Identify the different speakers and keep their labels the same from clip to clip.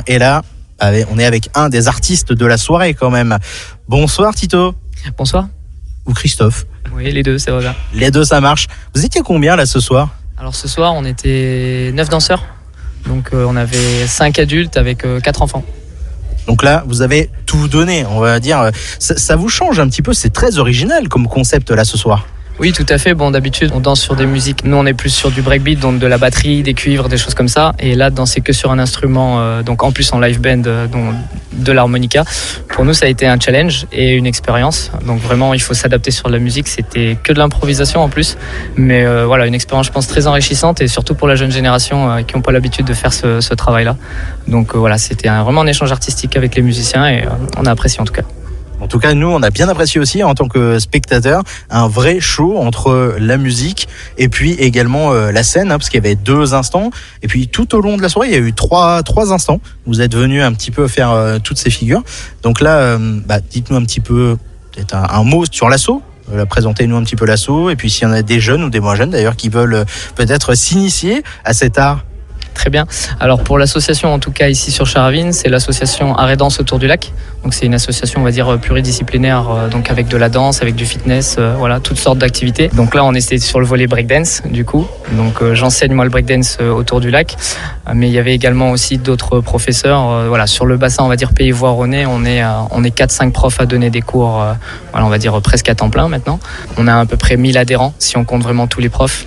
Speaker 1: Et là, on est avec un des artistes de la soirée quand même. Bonsoir Tito.
Speaker 2: Bonsoir.
Speaker 1: Ou Christophe.
Speaker 2: Oui, les deux, ça va bien.
Speaker 1: Les deux, ça marche. Vous étiez combien là ce soir?
Speaker 2: Alors ce soir, on était 9 danseurs. Donc on avait 5 adultes avec 4 enfants.
Speaker 1: Donc là, vous avez tout donné, on va dire. Ça vous change un petit peu, c'est très original comme concept là ce soir.
Speaker 2: Oui, tout à fait. Bon, d'habitude, on danse sur des musiques. Nous, on est plus sur du breakbeat, donc de la batterie, des cuivres, des choses comme ça. Et là, danser que sur un instrument, donc en plus en live band, donc de l'harmonica. Pour nous, ça a été un challenge et une expérience. Donc vraiment, il faut s'adapter sur la musique. C'était que de l'improvisation en plus. Mais voilà, une expérience, je pense, très enrichissante et surtout pour la jeune génération qui n'ont pas l'habitude de faire ce travail-là. Donc voilà, c'était vraiment un échange artistique avec les musiciens et on a apprécié en tout cas.
Speaker 1: En tout cas, nous, on a bien apprécié aussi en tant que spectateurs un vrai show entre la musique et puis également la scène, parce qu'il y avait 2 instants. Et puis tout au long de la soirée, il y a eu trois instants. Vous êtes venus un petit peu faire toutes ces figures. Donc là, dites-nous un petit peu, peut-être un mot sur l'assaut. Présentez-nous un petit peu l'assaut. Et puis s'il y en a des jeunes ou des moins jeunes d'ailleurs qui veulent peut-être s'initier à cet art.
Speaker 2: Très bien. Alors pour l'association, en tout cas ici sur Charavine, c'est l'association Art et Danse autour du lac. Donc c'est une association, on va dire, pluridisciplinaire, donc avec de la danse, avec du fitness, voilà, toutes sortes d'activités. Donc là, on était sur le volet breakdance, du coup. Donc j'enseigne moi le breakdance autour du lac. Mais il y avait également aussi d'autres professeurs. Voilà, sur le bassin, on va dire Pays Voironnais, on est 4-5 profs à donner des cours, voilà, on va dire presque à temps plein maintenant. On a à peu près 1000 adhérents, si on compte vraiment tous les profs.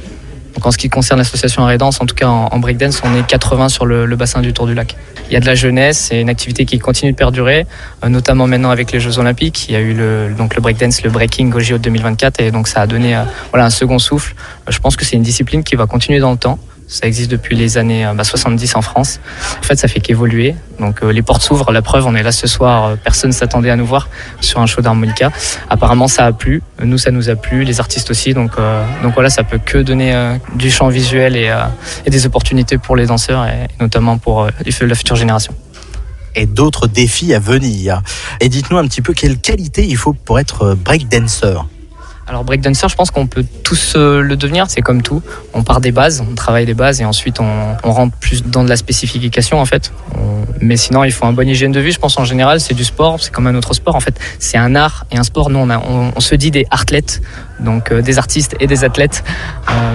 Speaker 2: Donc en ce qui concerne l'association Art et Danse, en tout cas en breakdance, on est 80 sur le bassin du Tour du Lac. Il y a de la jeunesse, c'est une activité qui continue de perdurer, notamment maintenant avec les Jeux Olympiques. Il y a eu le breakdance, le breaking au JO 2024 et donc ça a donné un second souffle. Je pense que c'est une discipline qui va continuer dans le temps. Ça existe depuis les années 70 en France. En fait, ça fait qu'évoluer. Donc les portes s'ouvrent. La preuve, on est là ce soir. Personne ne s'attendait à nous voir sur un show d'harmonica. Apparemment, ça a plu. Nous, ça nous a plu. Les artistes aussi. Donc voilà, ça peut que donner du champ visuel et des opportunités pour les danseurs et notamment pour la future génération.
Speaker 1: Et d'autres défis à venir. Et dites-nous un petit peu quelle qualité il faut pour être breakdancer.
Speaker 2: Alors breakdancer, je pense qu'on peut tous le devenir, c'est comme tout. On part des bases, on travaille des bases et ensuite on rentre plus dans de la spécification en fait. Mais sinon, il faut un bon hygiène de vie, je pense en général, c'est du sport, c'est comme un autre sport en fait. C'est un art et un sport, nous on se dit des artlettes, donc des artistes et des athlètes.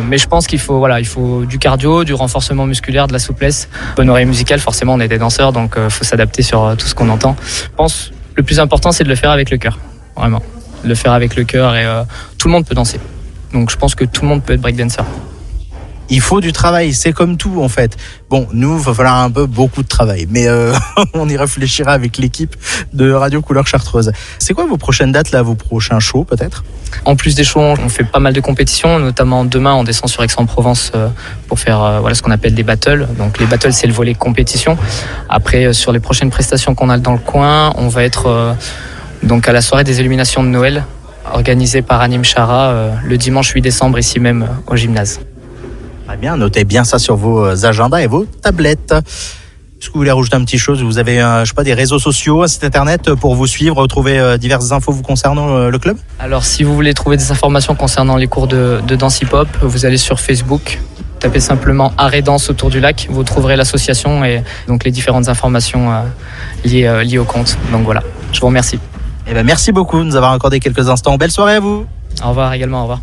Speaker 2: Mais je pense qu'il faut du cardio, du renforcement musculaire, de la souplesse. Bonne oreille musicale, forcément on est des danseurs, donc il faut s'adapter sur tout ce qu'on entend. Je pense que le plus important c'est de le faire avec le cœur, vraiment. Le faire avec le cœur et tout le monde peut danser. Donc je pense que tout le monde peut être breakdancer.
Speaker 1: Il faut du travail, c'est comme tout en fait. Bon, nous, il va falloir beaucoup de travail, mais on y réfléchira avec l'équipe de Radio Couleur Chartreuse. C'est quoi vos prochaines dates là, vos prochains shows peut-être?
Speaker 2: En plus des shows, on fait pas mal de compétitions, notamment demain on descend sur Aix-en-Provence pour faire ce qu'on appelle des battles. Donc les battles c'est le volet compétition. Après sur les prochaines prestations qu'on a dans le coin, on va être donc à la soirée des illuminations de Noël organisée par Anim Chara le dimanche 8 décembre ici même au gymnase.
Speaker 1: Très bien, notez bien ça sur vos agendas et vos tablettes. Est-ce que vous voulez rajouter un petit chose? Vous avez des réseaux sociaux, un site internet pour vous suivre, retrouver diverses infos vous concernant le club? Alors
Speaker 2: si vous voulez trouver des informations concernant les cours de danse hip-hop, vous allez sur Facebook. Tapez simplement Art et Danse autour du lac, vous trouverez l'association et donc les différentes informations liées au compte. Donc voilà, je vous remercie.
Speaker 1: Merci beaucoup de nous avoir accordé quelques instants. Belle soirée à vous.
Speaker 2: Au revoir également, au revoir.